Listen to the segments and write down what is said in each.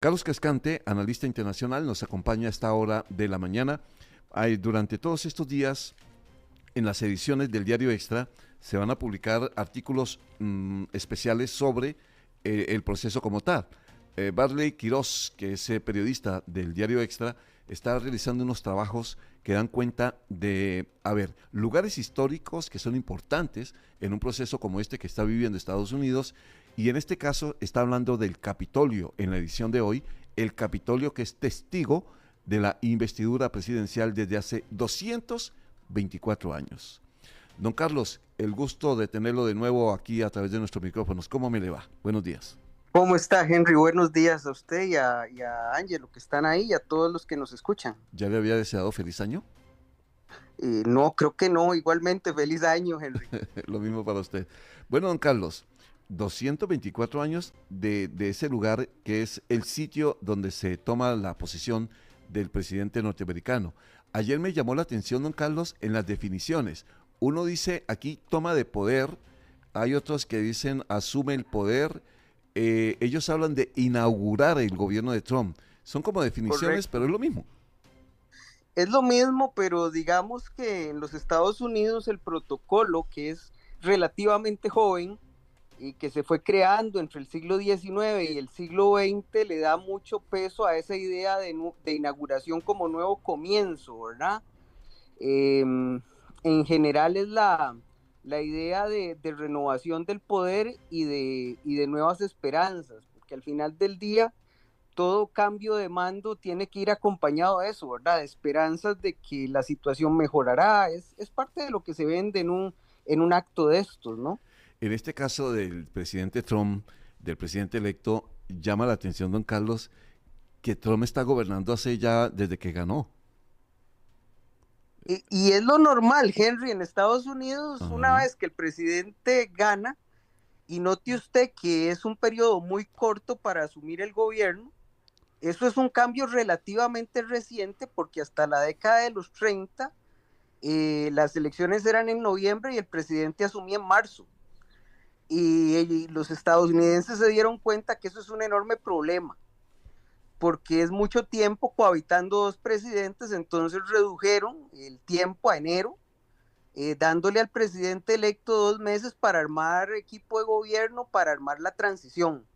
Carlos Cascante, analista internacional, nos acompaña a esta hora de la mañana. Durante todos estos días, en las ediciones del Diario Extra, se van a publicar artículos especiales sobre el proceso como tal. Barley Quiroz, que es periodista del Diario Extra, está realizando unos trabajos que dan cuenta de, lugares históricos que son importantes en un proceso como este que está viviendo Estados Unidos, y en este caso está hablando del Capitolio en la edición de hoy, el Capitolio que es testigo de la investidura presidencial desde hace 224 años. Don Carlos, el gusto de tenerlo de nuevo aquí a través de nuestros micrófonos. ¿Cómo me le va? Buenos días. ¿Cómo está, Henry? Buenos días a usted y a Ángelo, que están ahí, y a todos los que nos escuchan. ¿Ya le había deseado feliz año? No, creo que no. Igualmente, feliz año, Henry. Lo mismo para usted. Bueno, don Carlos, 224 años de ese lugar que es el sitio donde se toma la posición del presidente norteamericano. Ayer me llamó la atención, don Carlos, en las definiciones. Uno dice aquí toma de poder, hay otros que dicen asume el poder. Ellos hablan de inaugurar el gobierno de Trump. Son como definiciones, pero Correcto. es lo mismo. Es lo mismo, pero digamos que en los Estados Unidos el protocolo, que es relativamente joven y que se fue creando entre el siglo XIX y el siglo XX, le da mucho peso a esa idea de inauguración como nuevo comienzo, ¿verdad? Eh, en general es la idea de renovación del poder y de nuevas esperanzas, porque al final del día todo cambio de mando tiene que ir acompañado de eso, ¿verdad? De esperanzas de que la situación mejorará, es parte de lo que se vende en un acto de estos, ¿no? En este caso del presidente Trump, del presidente electo, llama la atención, don Carlos, que Trump está gobernando hace ya desde que ganó. Y es lo normal, Henry, en Estados Unidos, una Ajá. vez que el presidente gana, y note usted que es un periodo muy corto para asumir el gobierno. Eso es un cambio relativamente reciente porque hasta la década de los 30 las elecciones eran en noviembre y el presidente asumía en marzo. Y los estadounidenses se dieron cuenta que eso es un enorme problema porque es mucho tiempo cohabitando dos presidentes, entonces redujeron el tiempo a enero, dándole al presidente electo 2 meses para armar equipo de gobierno, para armar la transición.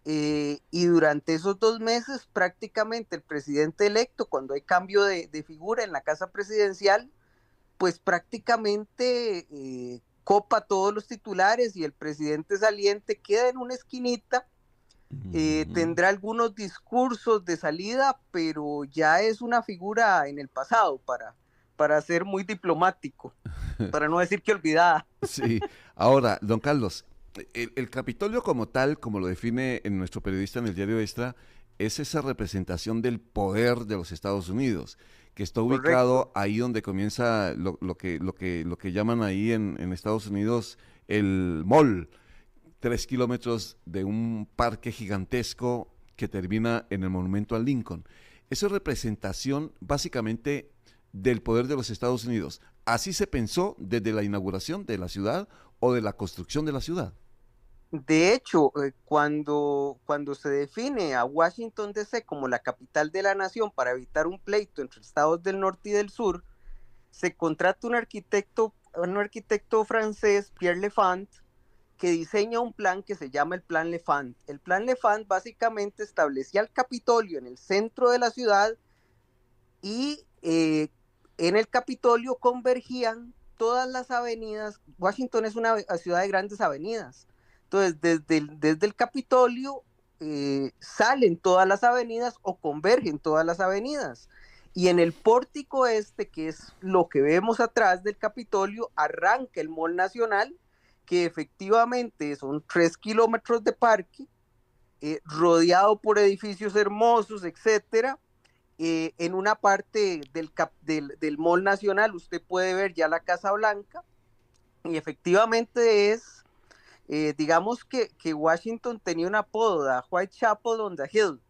Y durante esos 2 meses prácticamente el presidente electo, cuando hay cambio de figura en la casa presidencial, pues prácticamente copa todos los titulares y el presidente saliente queda en una esquinita, Mm. tendrá algunos discursos de salida, pero ya es una figura en el pasado para ser muy diplomático, para no decir que olvidada. Sí. Ahora, don Carlos, el Capitolio como tal, como lo define en nuestro periodista en el Diario Extra, es esa representación del poder de los Estados Unidos, que está Correcto. ubicado ahí donde comienza lo que llaman ahí en Estados Unidos el mall, 3 kilómetros de un parque gigantesco que termina en el monumento a Lincoln. Eso es representación básicamente del poder de los Estados Unidos. ¿Así se pensó desde la inauguración de la ciudad o de la construcción de la ciudad? De hecho, cuando se define a Washington DC como la capital de la nación para evitar un pleito entre estados del norte y del sur, se contrata un arquitecto francés, Pierre Lefant, que diseña un plan que se llama el Plan Lefant. El Plan Lefant básicamente establecía el Capitolio en el centro de la ciudad y en el Capitolio convergían todas las avenidas. Washington es una ciudad de grandes avenidas. Entonces, desde el Capitolio salen todas las avenidas o convergen todas las avenidas. Y en el pórtico este, que es lo que vemos atrás del Capitolio, arranca el Mall Nacional, que efectivamente son 3 kilómetros de parque, rodeado por edificios hermosos, etcétera. En una parte del Mall Nacional usted puede ver ya la Casa Blanca y efectivamente digamos que Washington tenía un apodo, de Whitechapel on the Hill,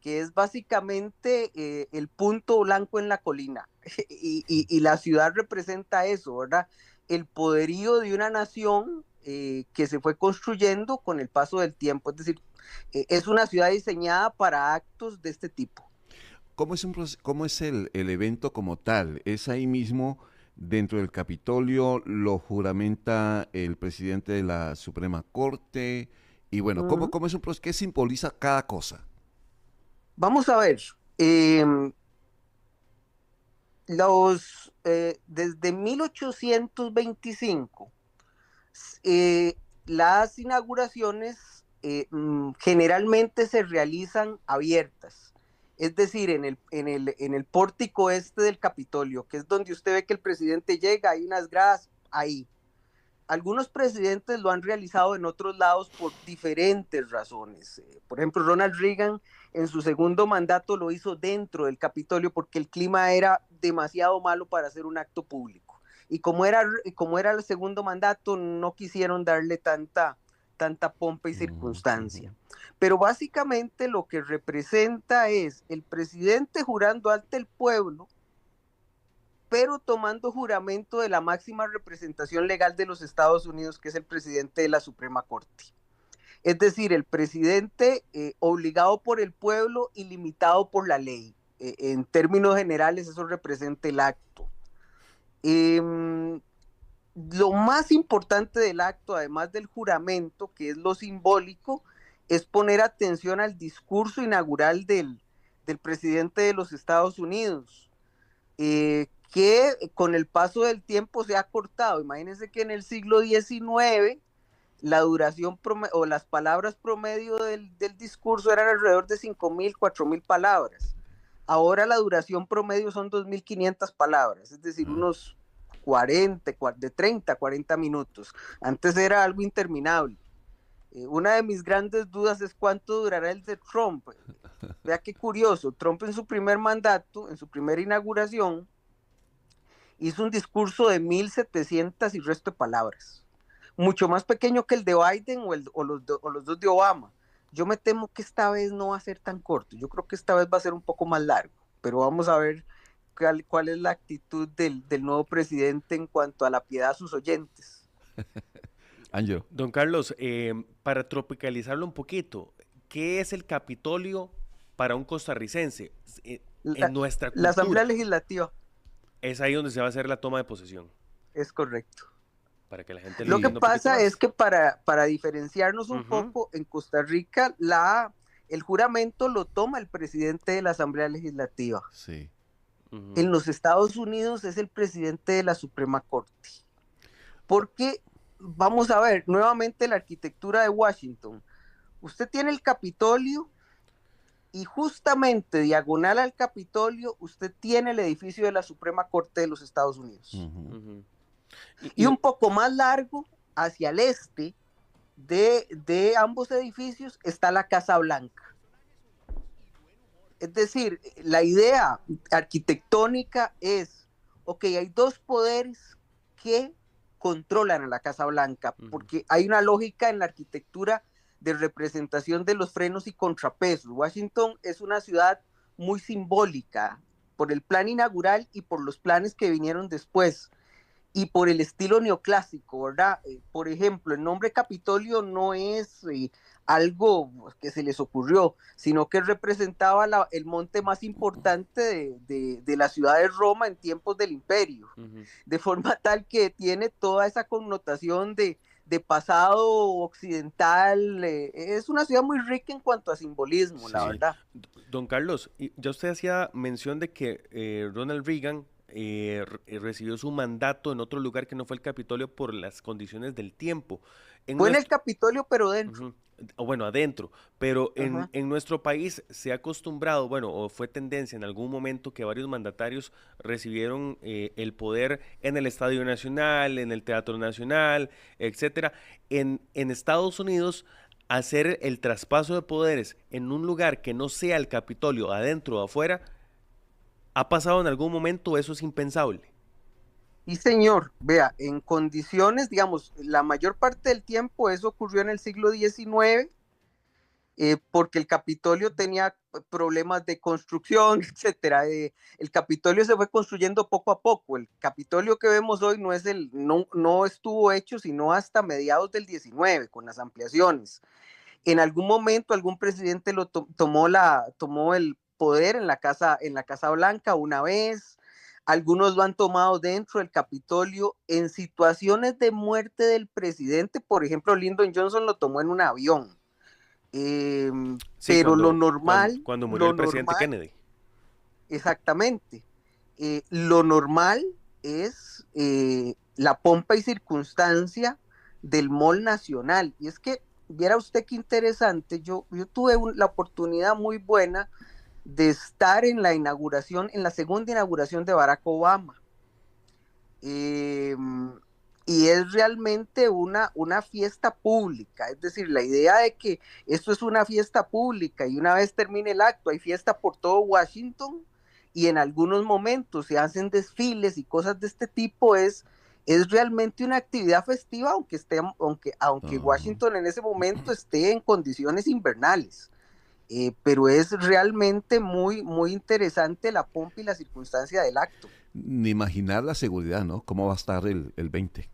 que es básicamente el punto blanco en la colina. Y la ciudad representa eso, ¿verdad? El poderío de una nación que se fue construyendo con el paso del tiempo. Es decir, Es una ciudad diseñada para actos de este tipo. ¿Cómo es el evento como tal? ¿Es ahí mismo dentro del Capitolio? ¿Lo juramenta el presidente de la Suprema Corte? Y bueno, Ujú. ¿cómo es un proceso? ¿Qué simboliza cada cosa? Vamos a ver, desde 1825, eh, las inauguraciones generalmente se realizan abiertas, es decir, en el pórtico este del Capitolio, que es donde usted ve que el presidente llega, hay unas gradas ahí. Algunos presidentes lo han realizado en otros lados por diferentes razones. Por ejemplo, Ronald Reagan en su segundo mandato lo hizo dentro del Capitolio porque el clima era demasiado malo para hacer un acto público. Y como era el segundo mandato, no quisieron darle tanta pompa y Mm, circunstancia. ujú. Pero básicamente lo que representa es el presidente jurando ante el pueblo, pero tomando juramento de la máxima representación legal de los Estados Unidos, que es el presidente de la Suprema Corte. Es decir, el presidente obligado por el pueblo y limitado por la ley. En términos generales, eso representa el acto. Lo más importante del acto, además del juramento, que es lo simbólico, es poner atención al discurso inaugural del presidente de los Estados Unidos, que con el paso del tiempo se ha cortado. Imagínense que en el siglo XIX la duración o las palabras promedio del discurso eran alrededor de 5.000, 4.000 palabras. Ahora la duración promedio son 2.500 palabras, es decir, Ah, unos 40, de 30 a 40 minutos. Antes era algo interminable. Una de mis grandes dudas es cuánto durará el de Trump. Vea qué curioso, Trump en su primer mandato, en su primera inauguración, hizo un discurso de 1.700 y resto de palabras, mucho más pequeño que el de Biden o los dos de Obama. Yo me temo que esta vez no va a ser tan corto, yo creo que esta vez va a ser un poco más largo, pero vamos a ver cuál es la actitud del nuevo presidente en cuanto a la piedad a sus oyentes. Angelo. Don Carlos, para tropicalizarlo un poquito, ¿qué es el Capitolio para un costarricense? En La, nuestra la Asamblea cultura, Legislativa es ahí donde se va a hacer la toma de posesión, es correcto. para que la gente lo Lo que Y entienda un poquito pasa es más. que para diferenciarnos un Ujú, poco, en Costa Rica el juramento lo toma el presidente de la Asamblea Legislativa. sí. ujú. En los Estados Unidos es el presidente de la Suprema Corte. Porque, vamos a ver, nuevamente la arquitectura de Washington. Usted tiene el Capitolio y justamente diagonal al Capitolio usted tiene el edificio de la Suprema Corte de los Estados Unidos. Ujú. Ujú. Y un poco más largo, hacia el este de ambos edificios, está la Casa Blanca. Es decir, la idea arquitectónica es, ok, hay dos poderes que controlan a la Casa Blanca, Ujú. porque hay una lógica en la arquitectura de representación de los frenos y contrapesos. Washington es una ciudad muy simbólica por el plan inaugural y por los planes que vinieron después y por el estilo neoclásico, ¿verdad? Por ejemplo, el nombre Capitolio no es algo que se les ocurrió, sino que representaba el monte más importante de la ciudad de Roma en tiempos del imperio, Ujú. de forma tal que tiene toda esa connotación de pasado occidental. Es una ciudad muy rica en cuanto a simbolismo, la Sí. verdad. Don Carlos, ya usted hacía mención de que Ronald Reagan recibió su mandato en otro lugar que no fue el Capitolio por las condiciones del tiempo. En Fue en el nuestro, Capitolio, pero dentro. Ujú. O bueno, adentro, pero Ajá. en nuestro país se ha acostumbrado, bueno, o fue tendencia en algún momento que varios mandatarios recibieron el poder en el Estadio Nacional, en el Teatro Nacional, etcétera. En Estados Unidos, hacer el traspaso de poderes en un lugar que no sea el Capitolio, adentro o afuera, ha pasado en algún momento, eso es impensable. Y señor, vea, en condiciones, digamos, la mayor parte del tiempo eso ocurrió en el siglo XIX, porque el Capitolio tenía problemas de construcción, etcétera. El Capitolio se fue construyendo poco a poco. El Capitolio que vemos hoy no estuvo hecho sino hasta mediados del XIX con las ampliaciones. En algún momento algún presidente tomó el poder en la Casa Blanca una vez, algunos lo han tomado dentro del Capitolio en situaciones de muerte del presidente. Por ejemplo, Lyndon Johnson lo tomó en un avión. Sí, Pero cuando, lo normal, cuando murió el presidente Kennedy. exactamente, lo normal es la pompa y circunstancia del Mall Nacional. Y es que, viera usted qué interesante, yo tuve la oportunidad muy buena de estar en la inauguración, en la segunda inauguración de Barack Obama. Y es realmente una fiesta pública, es decir, la idea de que esto es una fiesta pública y una vez termine el acto hay fiesta por todo Washington y en algunos momentos se hacen desfiles y cosas de este tipo, es realmente una actividad festiva, aunque Washington en ese momento esté en condiciones invernales. Pero es realmente muy, muy interesante la pompa y la circunstancia del acto. Ni imaginar la seguridad, ¿no? ¿Cómo va a estar el 20?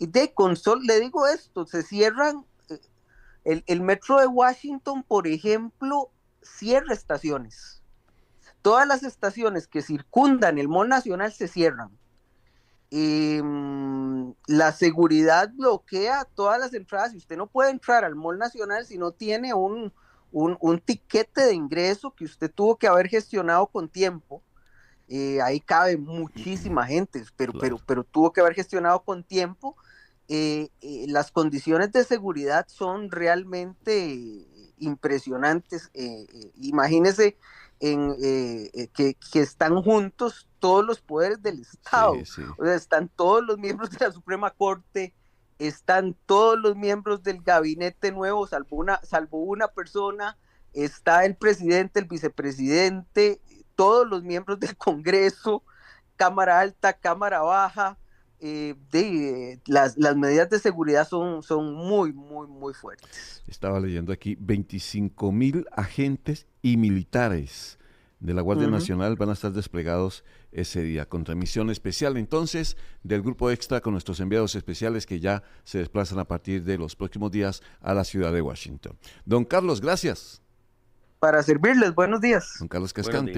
Y le digo esto, se cierran, el metro de Washington, por ejemplo, cierra estaciones. Todas las estaciones que circundan el Mall Nacional se cierran. La seguridad bloquea todas las entradas y usted no puede entrar al Mall Nacional si no tiene un tiquete de ingreso que usted tuvo que haber gestionado con tiempo. Ahí cabe muchísima gente, Claro. pero tuvo que haber gestionado con tiempo. Las condiciones de seguridad son realmente impresionantes. Imagínese que están juntos todos los poderes del Estado. Sí, sí. O sea, están todos los miembros de la Suprema Corte, están todos los miembros del gabinete nuevo, salvo una persona, está el presidente, el vicepresidente, todos los miembros del Congreso, Cámara Alta, Cámara Baja. Las medidas de seguridad son muy, muy, muy fuertes. Estaba leyendo aquí, 25,000 agentes y militares de la Guardia Nacional van a estar desplegados ese día, con transmisión especial entonces del Grupo Extra con nuestros enviados especiales que ya se desplazan a partir de los próximos días a la ciudad de Washington. Don Carlos, gracias. Para servirles, buenos días. Don Carlos Buenos Cascante. días.